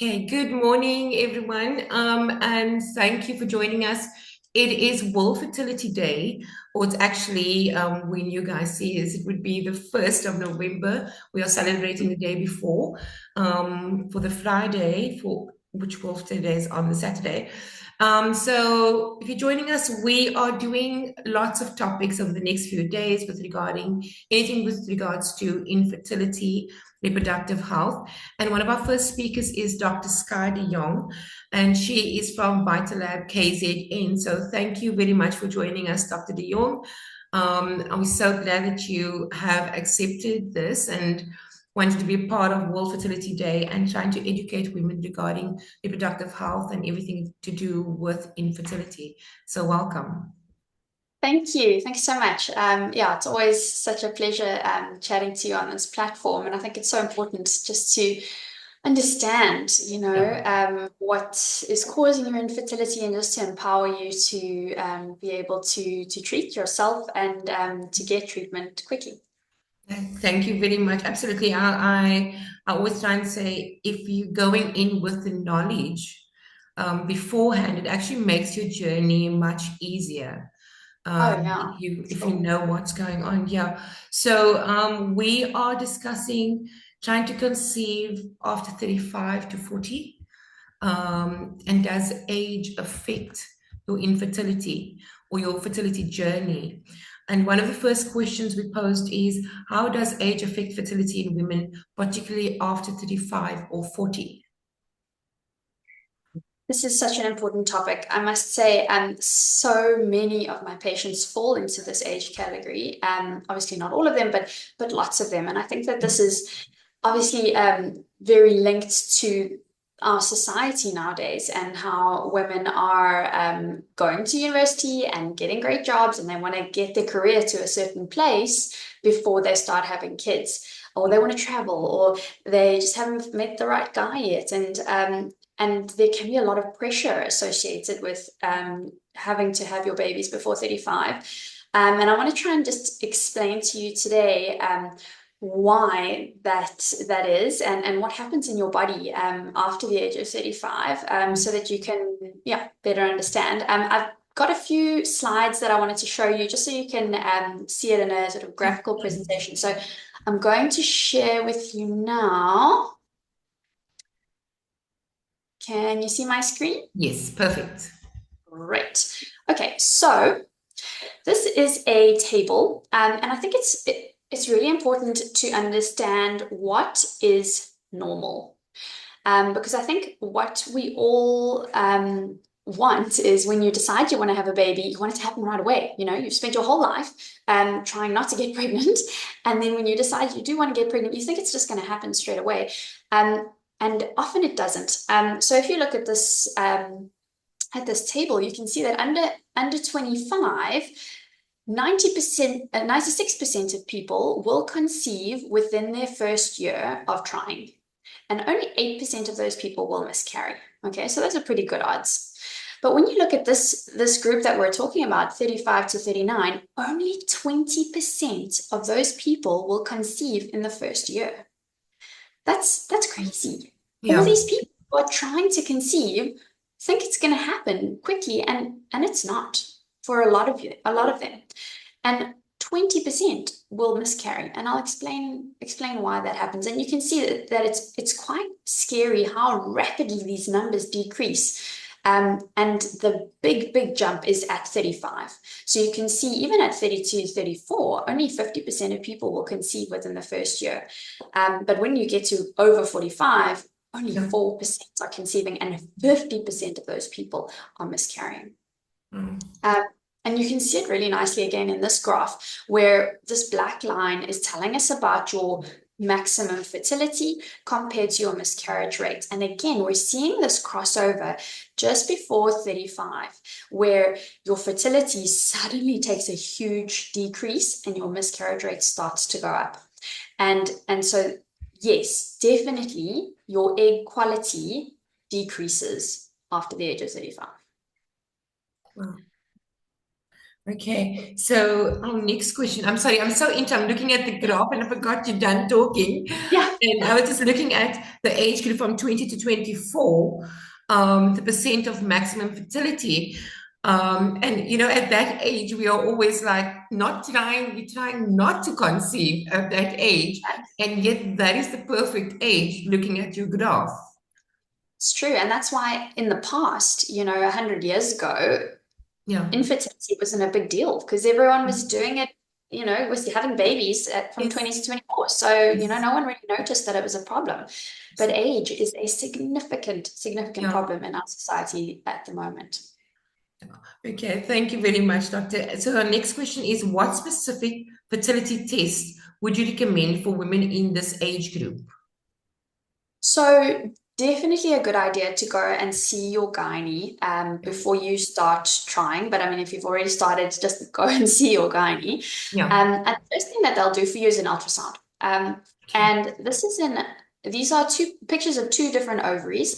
Okay, good morning, everyone, and thank you for joining us. It is World Fertility Day, or it's actually, when you guys see this, it would be the 1st of November. We are celebrating the day before, for the Friday, for which World Fertility Day is on the Saturday. So if you're joining us, we are doing lots of topics over the next few days with regarding anything with regards to infertility, reproductive health. And one of our first speakers is Dr. Skye De Jongh, and she is from Vitalab KZN. So thank you very much for joining us, Dr. De Jongh. I'm so glad that you have accepted this and wanted to be a part of World Fertility Day and trying to educate women regarding reproductive health and everything to do with infertility. So welcome. Thank you. Thank you so much. Yeah, it's always such a pleasure chatting to you on this platform. And I think it's so important just to understand, Yeah. what is causing your infertility and just to empower you to be able to treat yourself and to get treatment quickly. Thank you very much. Absolutely. I always try and say if you're going in with the knowledge beforehand, it actually makes your journey much easier. Oh, yeah, If you sure. know what's going on. Yeah. So we are discussing trying to conceive after 35 to 40. And does age affect your infertility or your fertility journey? And one of the first questions we posed is, how does age affect fertility in women, particularly after 35 or 40? This is such an important topic. I must say, so many of my patients fall into this age category. Obviously not all of them, but lots of them. And I think that this is obviously very linked to our society nowadays and how women are going to university and getting great jobs and they want to get their career to a certain place before they start having kids, or they want to travel, or they just haven't met the right guy yet. And there can be a lot of pressure associated with having to have your babies before 35. And I want to try and just explain to you today why that is and what happens in your body after the age of 35, so that you can, yeah, better understand. I've got a few slides that I wanted to show you just so you can see it in a sort of graphical presentation. So I'm going to share with you now. Can you see my screen? Yes, perfect. Great. Okay, so this is a table, and I think it's really important to understand what is normal, because I think what we all want is when you decide you want to have a baby, you want it to happen right away. You know, you've spent your whole life trying not to get pregnant, and then when you decide you do want to get pregnant, you think it's just going to happen straight away, um, and often it doesn't. So if you look at this table, you can see that under 25, 90%, 96% of people will conceive within their first year of trying, and only 8% of those people will miscarry. Okay, so those are pretty good odds. But when you look at this group that we're talking about, 35 to 39, only 20% of those people will conceive in the first year. That's crazy. All Yeah. these people who are trying to conceive think it's going to happen quickly, and it's not for a lot of them. And 20% will miscarry, and I'll explain why that happens. And you can see that it's quite scary how rapidly these numbers decrease. And the big jump is at 35. So you can see even at 32, 34, only 50% of people will conceive within the first year. But when you get to over 45, only Yeah. 4% are conceiving, and 50% of those people are miscarrying. Mm. Um, and you can see it really nicely again in this graph, where this black line is telling us about your maximum fertility compared to your miscarriage rate. And again, we're seeing this crossover just before 35, where your fertility suddenly takes a huge decrease and your miscarriage rate starts to go up. And so, yes, definitely your egg quality decreases after the age of 35. Wow. Okay, so our next question. I'm sorry, I'm looking at the graph and I forgot you're done talking. Yeah. And I was just looking at the age group from 20 to 24, the percent of maximum fertility. And at that age, we are always like we're trying not to conceive at that age. And yet that is the perfect age looking at your graph. It's true. And that's why in the past, 100 years ago, Yeah. infertility wasn't a big deal because everyone was doing it, was having babies from Yes. 20 to 24. So, Yes. no one really noticed that it was a problem. But age is a significant Yeah. problem in our society at the moment. Okay, thank you very much, Doctor. So our next question is, what specific fertility test would you recommend for women in this age group? So definitely a good idea to go and see your gynae before you start trying. But I mean, if you've already started, just go and see your gynae. Yeah. And the first thing that they'll do for you is an ultrasound. Okay. And these are two pictures of two different ovaries.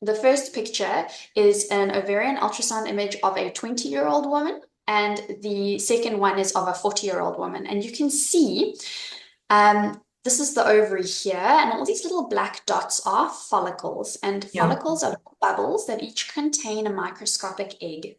The first picture is an ovarian ultrasound image of a 20-year-old woman. And the second one is of a 40-year-old woman. And you can see this is the ovary here, and all these little black dots are follicles, and Yeah. follicles are bubbles that each contain a microscopic egg.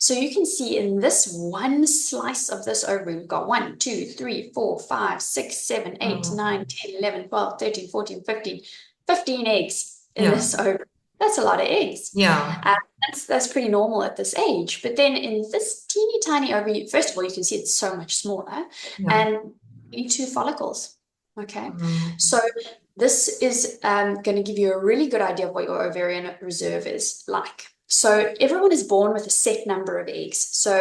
So you can see in this one slice of this ovary, we've got 1, 2, 3, 4, 5, 6, 7, 8, Oh, 9, 10, 11, 12, 13, 14, 15, 15 eggs in yeah. this ovary. That's a lot of eggs. Yeah. Uh, that's pretty normal at this age. But then in this teeny tiny ovary, first of all, you can see it's so much smaller, Yeah. and only two follicles. Okay, Oh, so this is going to give you a really good idea of what your ovarian reserve is like. So everyone is born with a set number of eggs. So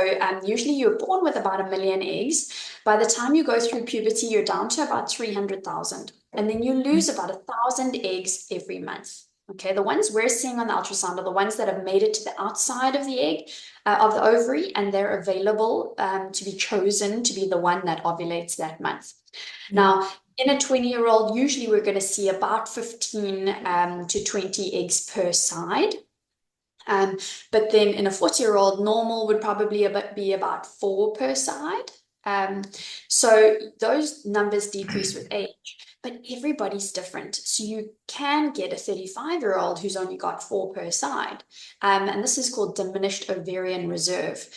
usually you're born with about 1 million eggs. By the time you go through puberty, you're down to about 300,000. And then you lose about 1,000 eggs every month. Okay, the ones we're seeing on the ultrasound are the ones that have made it to the outside of the egg, of the ovary, and they're available to be chosen to be the one that ovulates that month. yeah. Now, in a 20-year-old, usually we're going to see about 15 to 20 eggs per side. But then in a 40-year-old, normal would probably be about 4 per side. So those numbers decrease with age, but everybody's different. So you can get a 35-year-old who's only got 4 per side. And this is called diminished ovarian reserve.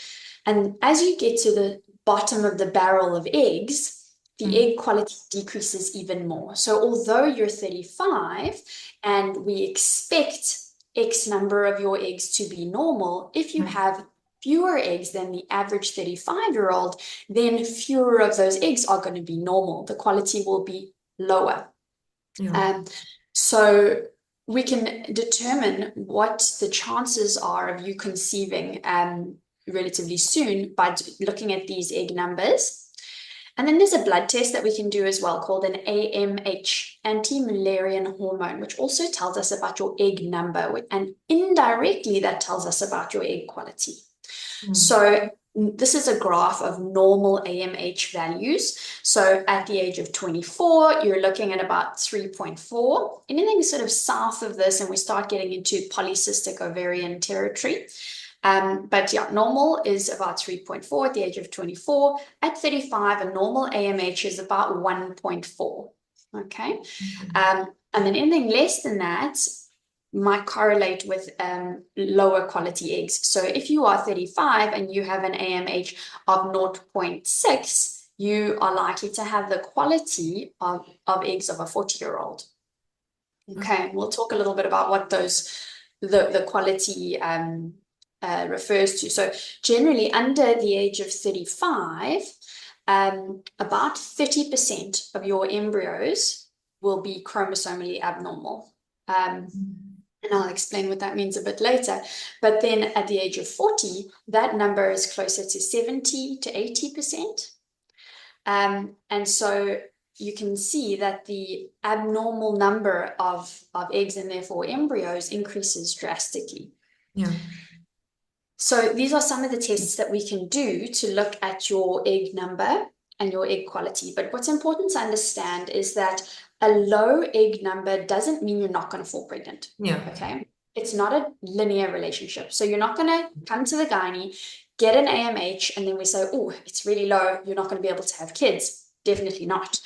And as you get to the bottom of the barrel of eggs, the Mm. egg quality decreases even more. So although you're 35 and we expect X number of your eggs to be normal, if you Yeah. have fewer eggs than the average 35-year-old, then fewer of those eggs are going to be normal. The quality will be lower. Yeah. Um, so we can determine what the chances are of you conceiving relatively soon by looking at these egg numbers. And then there's a blood test that we can do as well called an AMH, anti-Mullerian hormone, which also tells us about your egg number. And indirectly, that tells us about your egg quality. Mm. So this is a graph of normal AMH values. So at the age of 24, you're looking at about 3.4. Anything sort of south of this, and we start getting into polycystic ovarian territory. But yeah, normal is about 3.4 at the age of 24. At 35, a normal AMH is about 1.4. Okay. And then anything less than that might correlate with lower quality eggs. So if you are 35 and you have an AMH of 0.6, you are likely to have the quality of eggs of a 40-year-old. Okay, we'll talk a little bit about what the quality refers to. So generally under the age of 35, about 30% of your embryos will be chromosomally abnormal. And I'll explain what that means a bit later. But then at the age of 40, that number is closer to 70 to 80%. And so you can see that the abnormal number of eggs and therefore embryos increases drastically. Yeah. So these are some of the tests that we can do to look at your egg number and your egg quality. But what's important to understand is that a low egg number doesn't mean you're not going to fall pregnant. Yeah. Okay. It's not a linear relationship. So you're not going to come to the gynae, get an AMH, and then we say, oh, it's really low, you're not going to be able to have kids. Definitely not.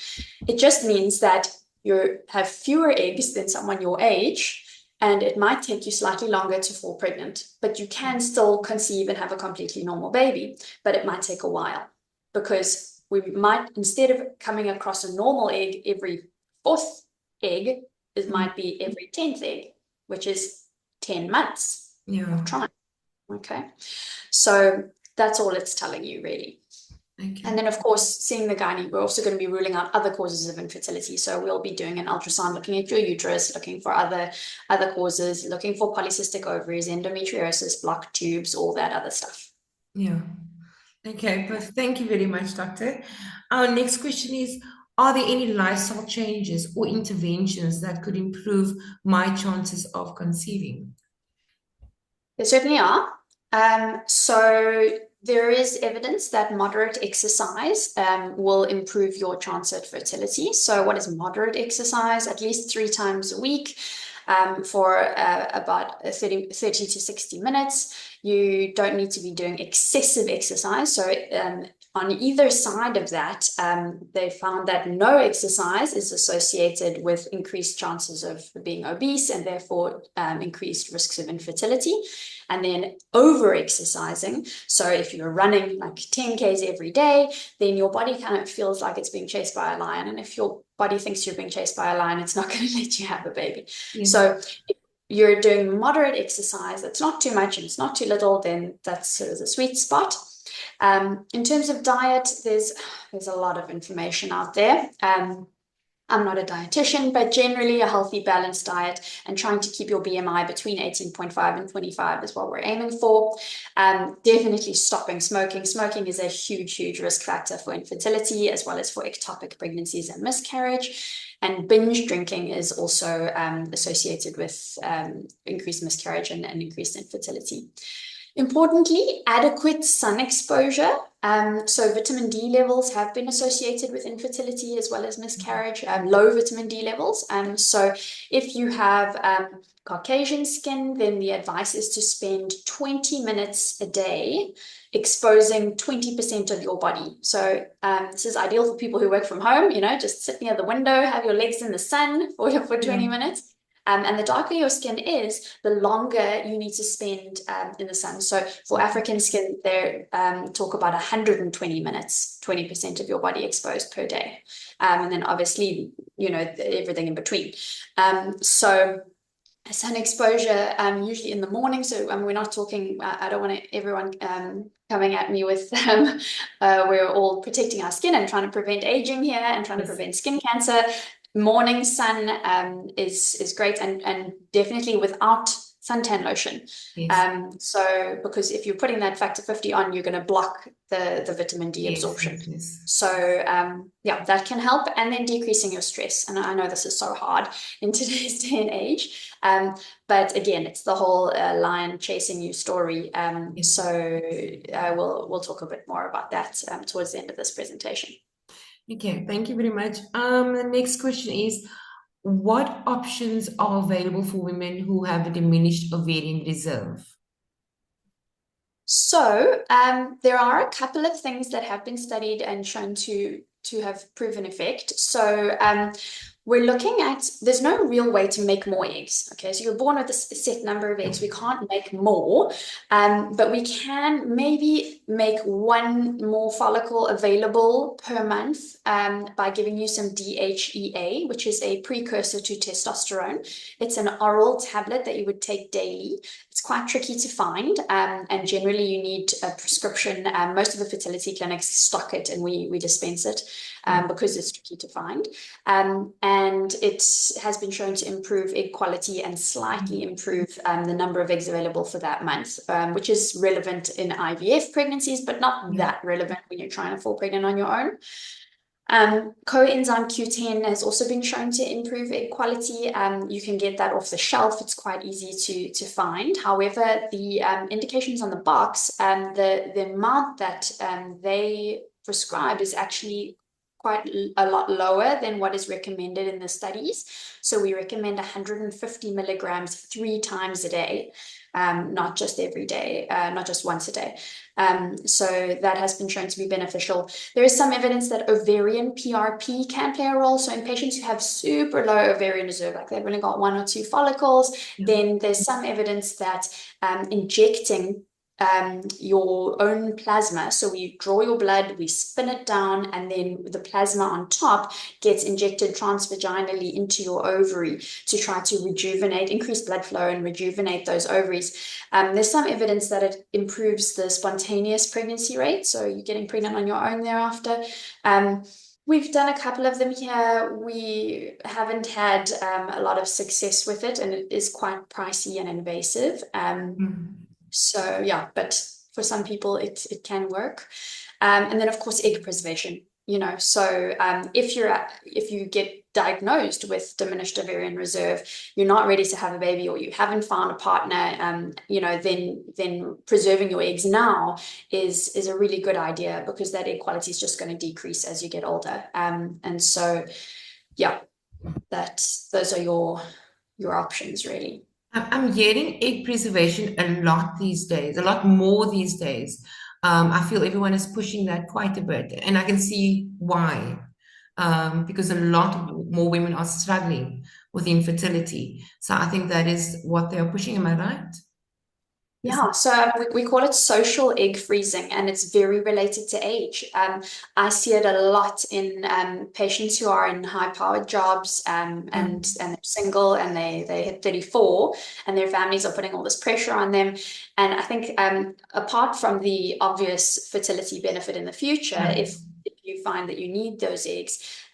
It just means that you have fewer eggs than someone your age, and it might take you slightly longer to fall pregnant, but you can still conceive and have a completely normal baby, but it might take a while because we might, instead of coming across a normal egg every fourth egg, it might be every 10th egg, which is 10 months of trying. Okay. So that's all it's telling you, really. Okay. And then, of course, seeing the gynae, we're also going to be ruling out other causes of infertility. So we'll be doing an ultrasound, looking at your uterus, looking for other causes, looking for polycystic ovaries, endometriosis, blocked tubes, all that other stuff. Yeah. Okay, perfect. Thank you very much, doctor. Our next question is, are there any lifestyle changes or interventions that could improve my chances of conceiving? There certainly are. So there is evidence that moderate exercise will improve your chance at fertility. So what is moderate exercise? At least 3 times a week for about 30 to 60 minutes. You don't need to be doing excessive exercise. So on either side of that, they found that no exercise is associated with increased chances of being obese and therefore increased risks of infertility. And then over exercising, so if you're running like 10 Ks every day, then your body kind of feels like it's being chased by a lion. And if your body thinks you're being chased by a lion, it's not going to let you have a baby. Yes. So if you're doing moderate exercise, that's not too much and it's not too little, then that's sort of the sweet spot. In terms of diet, there's a lot of information out there. I'm not a dietitian, but generally a healthy, balanced diet and trying to keep your BMI between 18.5 and 25 is what we're aiming for. Definitely stopping smoking. Smoking is a huge, huge risk factor for infertility as well as for ectopic pregnancies and miscarriage. And binge drinking is also associated with increased miscarriage and increased infertility. Importantly, adequate sun exposure. So vitamin D levels have been associated with infertility as well as miscarriage, low vitamin D levels. So if you have Caucasian skin, then the advice is to spend 20 minutes a day exposing 20% of your body. So this is ideal for people who work from home, just sit near the window, have your legs in the sun for 20 minutes. And the darker your skin is, the longer you need to spend in the sun. So for African skin, they talk about 120 minutes, 20% of your body exposed per day. And then obviously, everything in between. So sun exposure, usually in the morning. So we're not talking, I don't want everyone coming at me with we're all protecting our skin and trying to prevent aging here and trying to prevent skin cancer. Morning sun is great and definitely without suntan lotion. Yes. So because if you're putting that factor 50 on, you're going to block the vitamin D absorption. Yes. So yeah, that can help. And then decreasing your stress. And I know this is so hard in today's day and age. But again, it's the whole lion chasing you story. Yes. So we'll talk a bit more about that towards the end of this presentation. Okay, thank you very much. The next question is, what options are available for women who have a diminished ovarian reserve? So there are a couple of things that have been studied and shown to have proven effect. So we're looking at, there's no real way to make more eggs. Okay, so you're born with a set number of eggs. We can't make more, but we can maybe make one more follicle available per month by giving you some DHEA, which is a precursor to testosterone. It's an oral tablet that you would take daily. It's quite tricky to find, and generally you need a prescription. Most of the fertility clinics stock it and we dispense it because it's tricky to find. And it has been shown to improve egg quality and slightly improve the number of eggs available for that month, which is relevant in IVF pregnancies, but not that relevant when you're trying to fall pregnant on your own. Coenzyme Q10 has also been shown to improve egg quality. You can get that off the shelf. It's quite easy to find. However, the indications on the box, the amount that they prescribe is actually quite a lot lower than what is recommended in the studies. So we recommend 150 milligrams 3 times a day, not just every day, not just once a day. So that has been shown to be beneficial. There is some evidence that ovarian PRP can play a role. So in patients who have super low ovarian reserve, like they've only got 1 or 2 follicles, then there's some evidence that injecting your own plasma. So we draw your blood, we spin it down, and then the plasma on top gets injected transvaginally into your ovary to try to rejuvenate, increase blood flow and rejuvenate those ovaries. There's some evidence that it improves the spontaneous pregnancy rate. So you're getting pregnant on your own thereafter. We've done a couple of them here. We haven't had a lot of success with it, and it is quite pricey and invasive. So yeah, but for some people it can work. And then of course egg preservation, so if you get diagnosed with diminished ovarian reserve, you're not ready to have a baby, or you haven't found a partner, then preserving your eggs now is a really good idea, because that egg quality is just going to decrease as you get older. And so yeah, those are your options really. I'm hearing egg preservation a lot these days, a lot more these days. I feel everyone is pushing that quite a bit, and I can see why. Because a lot more women are struggling with infertility. So I think that is what they are pushing. Am I right? Yeah, so we call it social egg freezing, and it's very related to age. I see it a lot in patients who are in high-powered jobs, and they're single, and they hit 34, and their families are putting all this pressure on them. And I think apart from the obvious fertility benefit in the future, if you find that you need those eggs,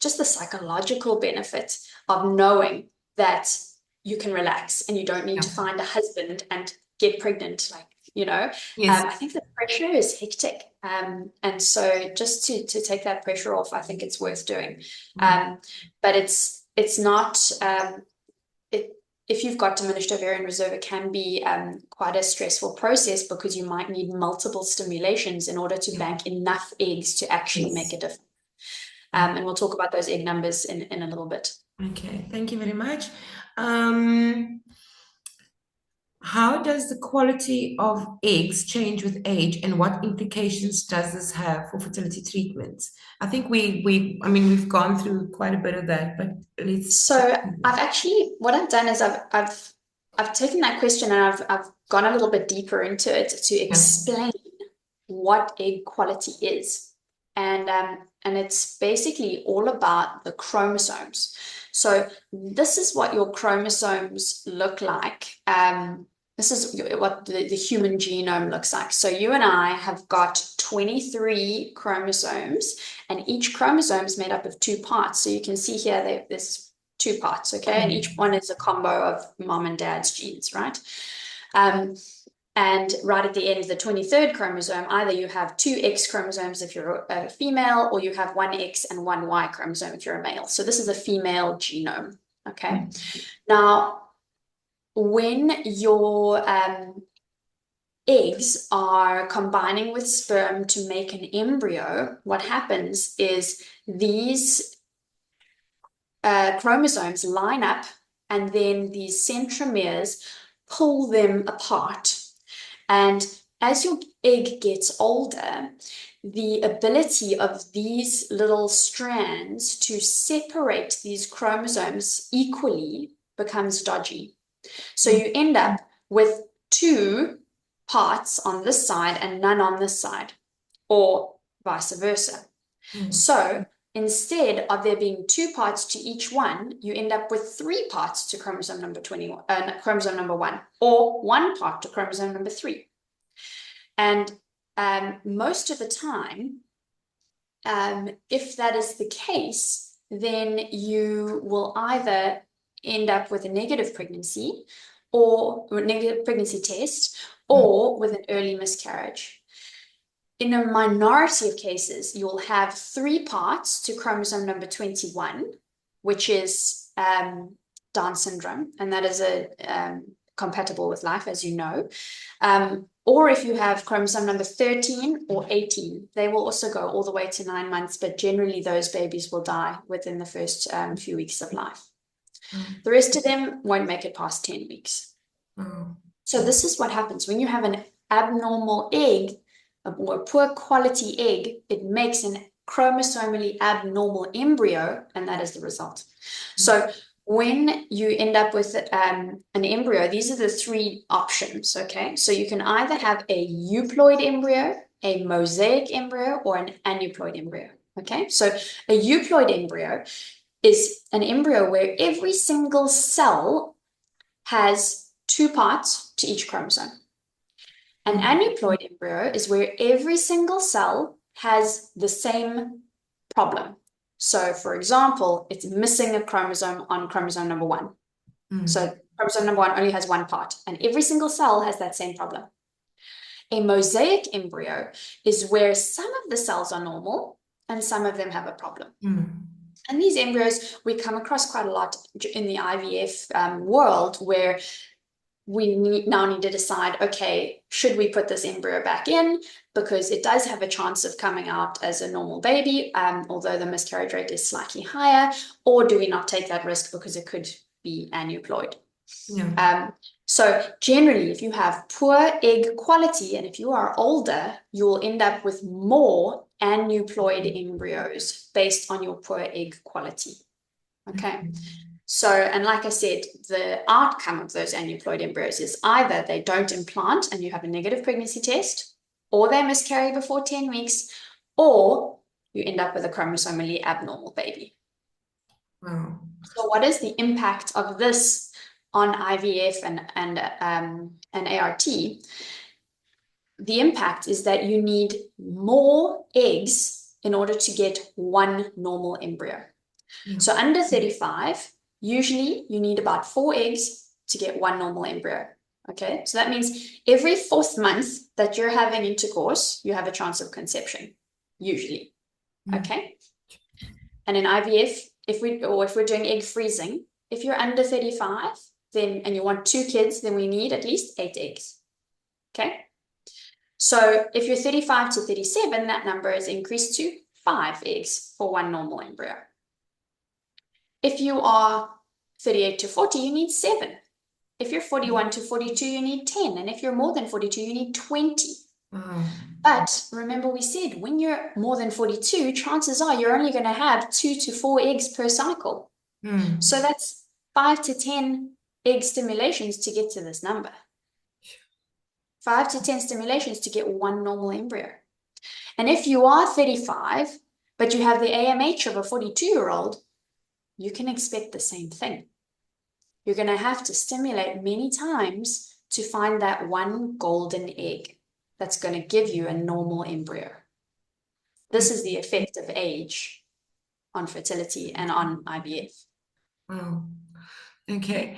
just the psychological benefit of knowing that you can relax and you don't need to find a husband and get pregnant, Yes. I think the pressure is hectic, and so just to take that pressure off, I think it's worth doing. But it's not if you've got diminished ovarian reserve, it can be quite a stressful process, because you might need multiple stimulations in order to bank enough eggs to actually make a difference. And we'll talk about those egg numbers in a little bit. Okay, thank you very much. How does the quality of eggs change with age, and what implications does this have for fertility treatments? I think we've gone through quite a bit of that, but let's. So what I've done is I've taken that question, and I've gone a little bit deeper into it to explain what egg quality is. And it's basically all about the chromosomes. So this is what your chromosomes look like. This is what the human genome looks like. So you and I have got 23 chromosomes, and each chromosome is made up of 2 parts. So you can see here there's 2 parts, okay? And each one is a combo of mom and dad's genes, right? And right at the end of the 23rd chromosome, either you have 2 X chromosomes if you're a female, or you have 1 X and 1 Y chromosome if you're a male. So this is a female genome, okay? Now, when your eggs are combining with sperm to make an embryo, what happens is these chromosomes line up, and then these centromeres pull them apart. And as your egg gets older, the ability of these little strands to separate these chromosomes equally becomes dodgy. So you end up with 2 parts on this side and none on this side, or vice versa. So instead of there being 2 parts to each one, you end up with 3 parts to chromosome number 1, or 1 part to chromosome number 3. And most of the time, if that is the case, then you will either end up with a negative pregnancy, or a negative pregnancy test, or with an early miscarriage. In a minority of cases, you'll have 3 parts to chromosome number 21, which is Down syndrome, and that is compatible with life, as you know. Or if you have chromosome number 13 or 18, they will also go all the way to 9 months, but generally those babies will die within the first few weeks of life. The rest of them won't make it past 10 weeks. So this is what happens when you have an abnormal egg or a poor quality egg. It makes an chromosomally abnormal embryo, and that is the result. So when you end up with an embryo, these are the three options, okay? So you can either have a euploid embryo, a mosaic embryo, or an aneuploid embryo, okay? So a euploid embryo is an embryo where every single cell has 2 parts to each chromosome. An aneuploid embryo is where every single cell has the same problem. So, for example, it's missing a chromosome on chromosome number 1. So chromosome number 1 only has 1 part, and every single cell has that same problem. A mosaic embryo is where some of the cells are normal and some of them have a problem. And these embryos we come across quite a lot in the IVF world, where we now need to decide, okay, should we put this embryo back in? Because it does have a chance of coming out as a normal baby, although the miscarriage rate is slightly higher, or do we not take that risk because it could be aneuploid? So generally, if you have poor egg quality and if you are older, you will end up with more aneuploid embryos based on your poor egg quality. Okay. So, and like I said, the outcome of those aneuploid embryos is either they don't implant and you have a negative pregnancy test, or they miscarry before 10 weeks, or you end up with a chromosomally abnormal baby. So what is the impact of this on IVF and ART? The impact is that you need more eggs in order to get one normal embryo. So under 35, usually you need about 4 eggs to get one normal embryo. Okay, so that means every 4th month that you're having intercourse, you have a chance of conception, usually. Okay, and in IVF, if we're doing egg freezing, if you're under 35, then and you want 2 kids, then we need at least 8 eggs. Okay, so if you're 35 to 37, that number is increased to 5 eggs for one normal embryo. If you are 38 to 40, you need 7. If you're 41 to 42, you need 10. And if you're more than 42, you need 20. But remember we said, when you're more than 42, chances are you're only going to have 2 to 4 eggs per cycle. So that's 5 to 10 egg stimulations to get to this number. 5 to 10 stimulations to get one normal embryo. And if you are 35, but you have the AMH of a 42-year-old, you can expect the same thing. You're going to have to stimulate many times to find that one golden egg that's going to give you a normal embryo. This is the effect of age on fertility and on IVF. Wow. Okay.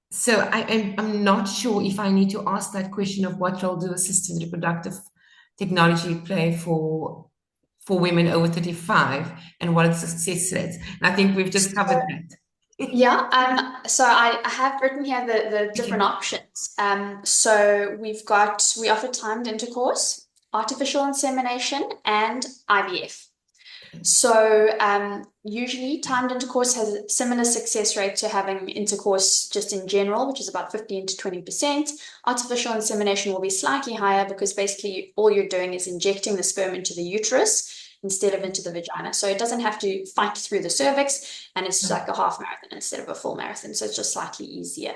So I'm not sure if I need to ask that question of what role do assisted reproductive technology play for women over 35 and what is the success rate. And I think we've just covered that. Yeah, so I have written here the different options. So we offer timed intercourse, artificial insemination, and IVF. So usually timed intercourse has a similar success rate to having intercourse just in general, which is about 15 to 20%. Artificial insemination will be slightly higher because basically all you're doing is injecting the sperm into the uterus instead of into the vagina. So it doesn't have to fight through the cervix, and it's like a half marathon instead of a full marathon. So it's just slightly easier.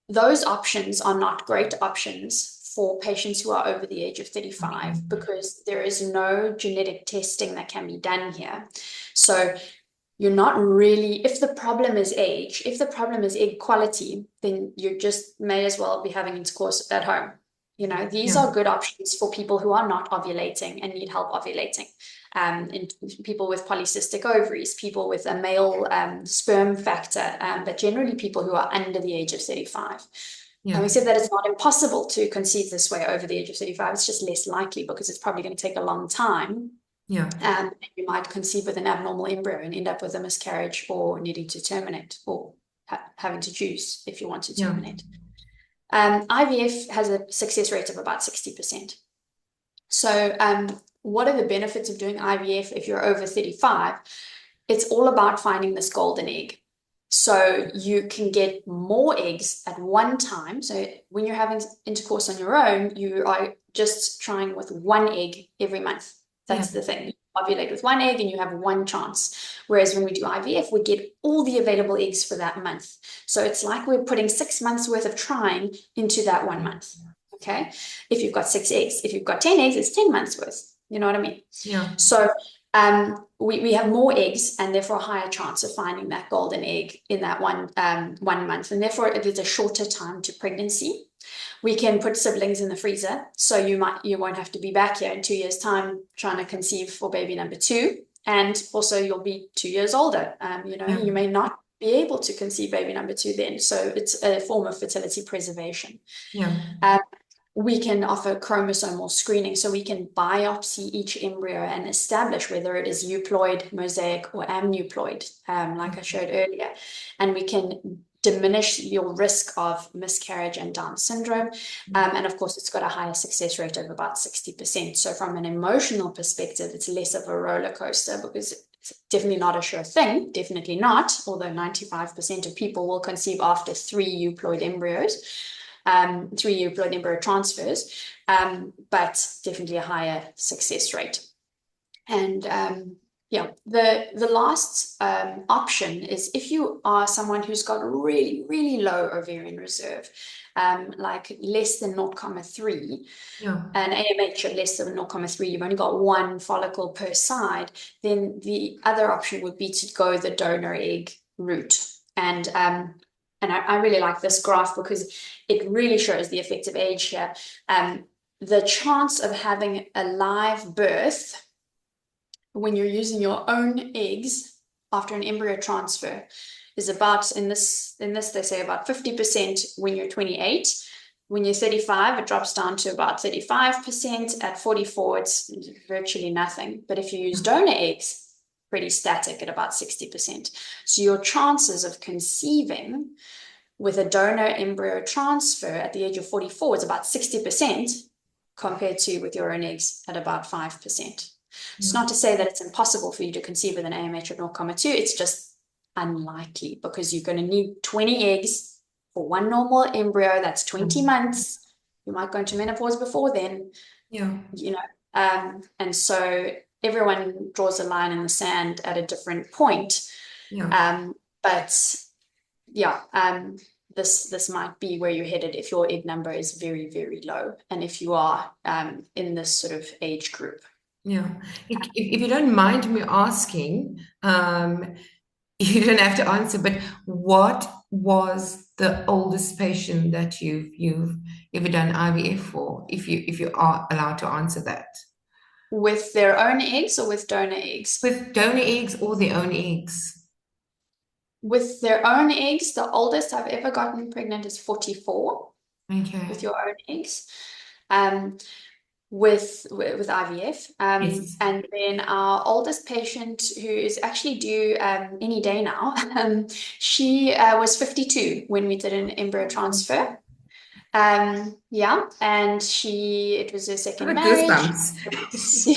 Those options are not great options for patients who are over the age of 35 because there is no genetic testing that can be done here. So you're not really, if the problem is age, if the problem is egg quality, then you just may as well be having intercourse at home. You know, these are good options for people who are not ovulating and need help ovulating. And people with polycystic ovaries, people with a male sperm factor, but generally people who are under the age of 35. And we said that it's not impossible to conceive this way over the age of 35. It's just less likely because it's probably going to take a long time. And you might conceive with an abnormal embryo and end up with a miscarriage or needing to terminate or having to choose if you want to terminate. IVF has a success rate of about 60%. So, what are the benefits of doing IVF if you're over 35? It's all about finding this golden egg. So you can get more eggs at one time. So when you're having intercourse on your own, you are just trying with one egg every month. Yeah. That's the thing. You ovulate with one egg and you have one chance. Whereas when we do IVF, we get all the available eggs for that month. So it's like we're putting 6 months worth of trying into that 1 month. Okay. If you've got 6 eggs, if you've got 10 eggs, it's 10 months worth. You know what I mean? Yeah. So we have more eggs and therefore a higher chance of finding that golden egg in that 1 month, and therefore it is a shorter time to pregnancy. We can put siblings in the freezer, so you won't have to be back here in 2 years' time trying to conceive for baby number 2, and also you'll be 2 years older. Yeah. You may not be able to conceive baby number 2 then, so it's a form of fertility preservation. Yeah. We can offer chromosomal screening, so we can biopsy each embryo and establish whether it is euploid, mosaic, or aneuploid, like I showed earlier. And we can diminish your risk of miscarriage and Down syndrome. And of course, it's got a higher success rate of about 60%. So from an emotional perspective, it's less of a roller coaster because it's definitely not a sure thing, definitely not, although 95% of people will conceive after 3 embryos. 3 embryo transfers, but definitely a higher success rate. And the last option is if you are someone who's got really, really low ovarian reserve, like less than 0.3, Yeah. an AMH of less than 0.3, you've only got one follicle per side, then the other option would be to go the donor egg route. And I really like this graph because it really shows the effective age here. The chance of having a live birth when you're using your own eggs after an embryo transfer is about, in this they say about 50% when you're 28. When you're 35, it drops down to about 35%. At 44, it's virtually nothing. But if you use donor eggs, pretty static at about 60%. So your chances of conceiving with a donor embryo transfer at the age of 44 is about 60% compared to with your own eggs at about 5%. It's not to say that it's impossible for you to conceive with an AMH of 0.2. It's just unlikely because you're going to need 20 eggs for one normal embryo. That's 20 months. You might go into menopause before then. Yeah. And so everyone draws a line in the sand at a different point. Yeah. But yeah, this might be where you're headed if your egg number is very, very low, and if you are in this sort of age group. Yeah. If you don't mind me asking, you don't have to answer, but what was the oldest patient that you've ever done IVF for, if you are allowed to answer that? With their own eggs or with donor eggs? With donor eggs or their own eggs? With their own eggs, the oldest I've ever gotten pregnant is 44 Okay. with your own eggs. With IVF. Yes. And then our oldest patient, who is actually due any day now, she was 52 when we did an embryo transfer. Yeah, and it was her second I got marriage. goosebumps.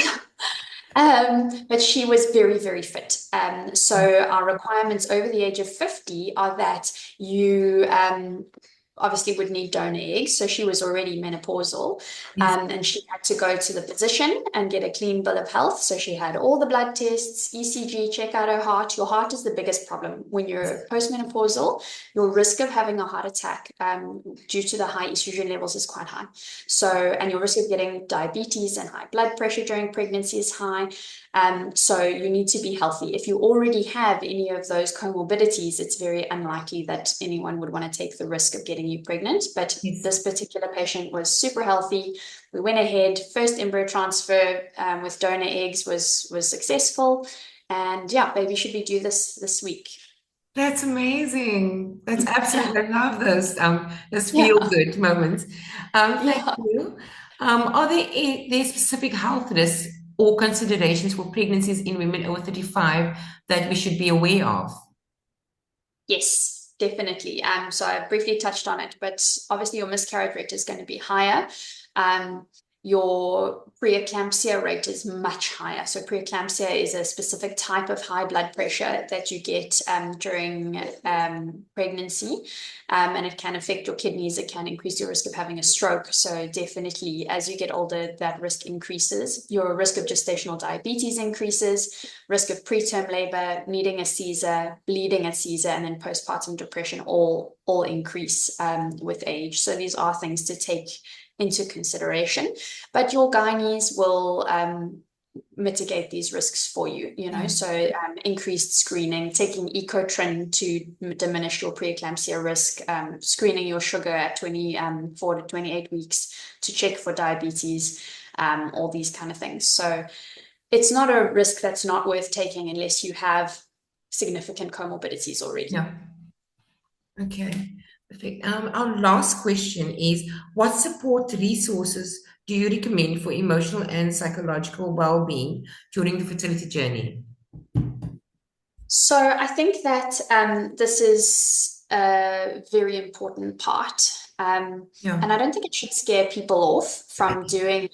Yeah. But she was very, very fit. So our requirements over the age of 50 are that you obviously would need donor eggs. So she was already menopausal, Yes. and she had to go to the physician and get a clean bill of health. So she had all the blood tests, ECG, check out her heart. Your heart is the biggest problem when you're postmenopausal. Your risk of having a heart attack due to the high estrogen levels is quite high. So, and your risk of getting diabetes and high blood pressure during pregnancy is high. So you need to be healthy. If you already have any of those comorbidities, it's very unlikely that anyone would want to take the risk of getting you pregnant. But Yes. this particular patient was super healthy. We went ahead. First embryo transfer with donor eggs was successful. And yeah, baby should be due this week. That's amazing. That's absolutely, I love those Yeah. feel-good moments. Thank Yeah. you. Are there specific health risks or considerations for pregnancies in women over 35 that we should be aware of? Yes. definitely. So I briefly touched on it, but obviously your miscarriage rate is going to be higher. Um, your preeclampsia rate is much higher. So preeclampsia is a specific type of high blood pressure that you get during pregnancy, and it can affect your kidneys. It can increase your risk of having a stroke. So definitely, as you get older, that risk increases. Your risk of gestational diabetes increases, risk of preterm labor, needing a Caesar, bleeding at Caesar, and then postpartum depression all increase with age. So these are things to take into consideration, but your gynaes will mitigate these risks for you, Yeah. so increased screening, taking Ecotrin to diminish your preeclampsia risk, screening your sugar at 24 to 28 weeks to check for diabetes, all these kind of things. So it's not a risk that's not worth taking unless you have significant comorbidities already. Yeah. Okay. Perfect. Our last question is, what support resources do you recommend for emotional and psychological well-being during the fertility journey? So I think that this is a very important part. Yeah. And I don't think it should scare people off from doing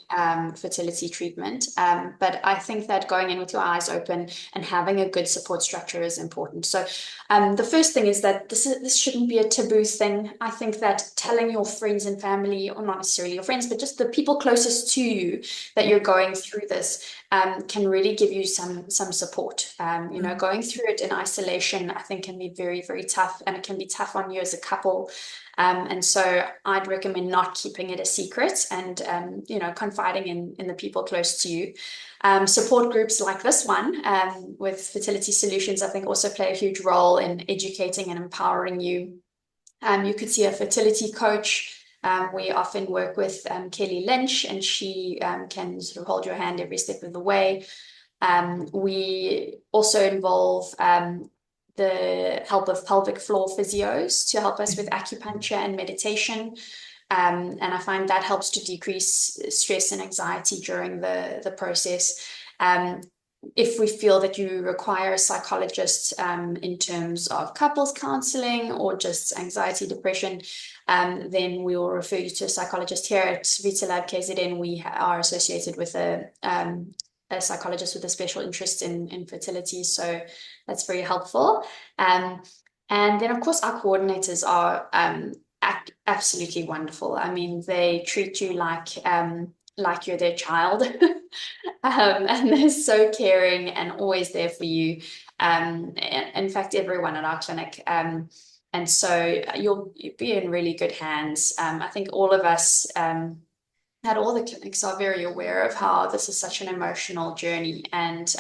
fertility treatment. But I think that going in with your eyes open and having a good support structure is important. So the first thing is that this shouldn't be a taboo thing. I think that telling your friends and family, or not necessarily your friends, but just the people closest to you that you're going through this can really give you some support. Going through it in isolation, I think, can be very, very tough, and it can be tough on you as a couple. And so I'd recommend not keeping it a secret, and confiding in the people close to you. Support groups like this one with Fertility Solutions, I think, also play a huge role in educating and empowering you. You could see a fertility coach. We often work with Kelly Lynch, and she can sort of hold your hand every step of the way. We also involve the help of pelvic floor physios to help us with acupuncture and meditation. And I find that helps to decrease stress and anxiety during the process. If we feel that you require a psychologist in terms of couples counseling or just anxiety, depression, then we will refer you to a psychologist. Here at Vitalab KZN. We are associated with a psychologist with a special interest in fertility, so that's very helpful. And then, of course, our coordinators are absolutely wonderful. I mean, they treat you like you're their child. And they're so caring and always there for you. In fact, everyone at our clinic. And so you'll be in really good hands. I think all of us at all the clinics are very aware of how this is such an emotional journey, and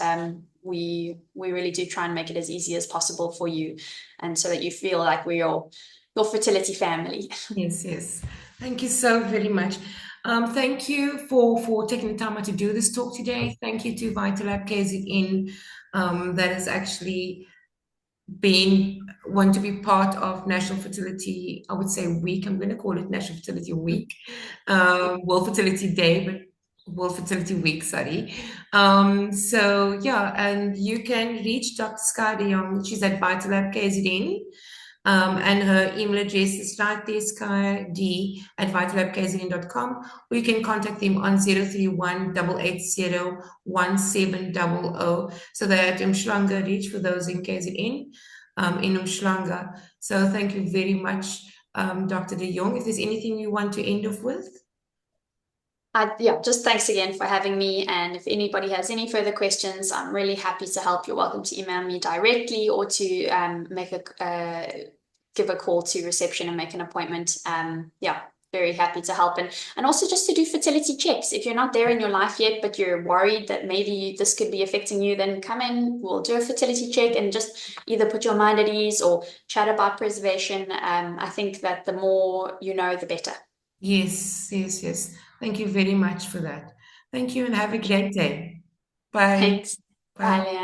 we really do try and make it as easy as possible for you, and so that you feel like we're your fertility family. Yes, yes. Thank you so very much. Thank you for taking the time out to do this talk today. Thank you to Vitalab KZN, that has actually been want to be part of National Fertility, I would say week. I'm going to call it National Fertility Week, World Fertility Day, but World Fertility Week, sorry. So yeah, and you can reach Dr. Skye De Jongh. She's at Vitalab KZN. And her email address is right there, skyd@vitalabkzn.com, or you can contact them on 031 880 1700. So they're at Umhlanga Reach for those in KZN, in Umhlanga. So thank you very much, Dr. De Jongh. If there's anything you want to end off with? Yeah, just thanks again for having me. And if anybody has any further questions, I'm really happy to help. You're welcome to email me directly, or to give a call to reception and make an appointment. Yeah, very happy to help. And also just to do fertility checks. If you're not there in your life yet, but you're worried that maybe this could be affecting you, then come in, we'll do a fertility check and just either put your mind at ease or chat about preservation. I think that the more you know, the better. Yes, yes, yes. Thank you very much for that. Thank you and have a great day. Bye. Thanks. Bye, Bye. Leanne.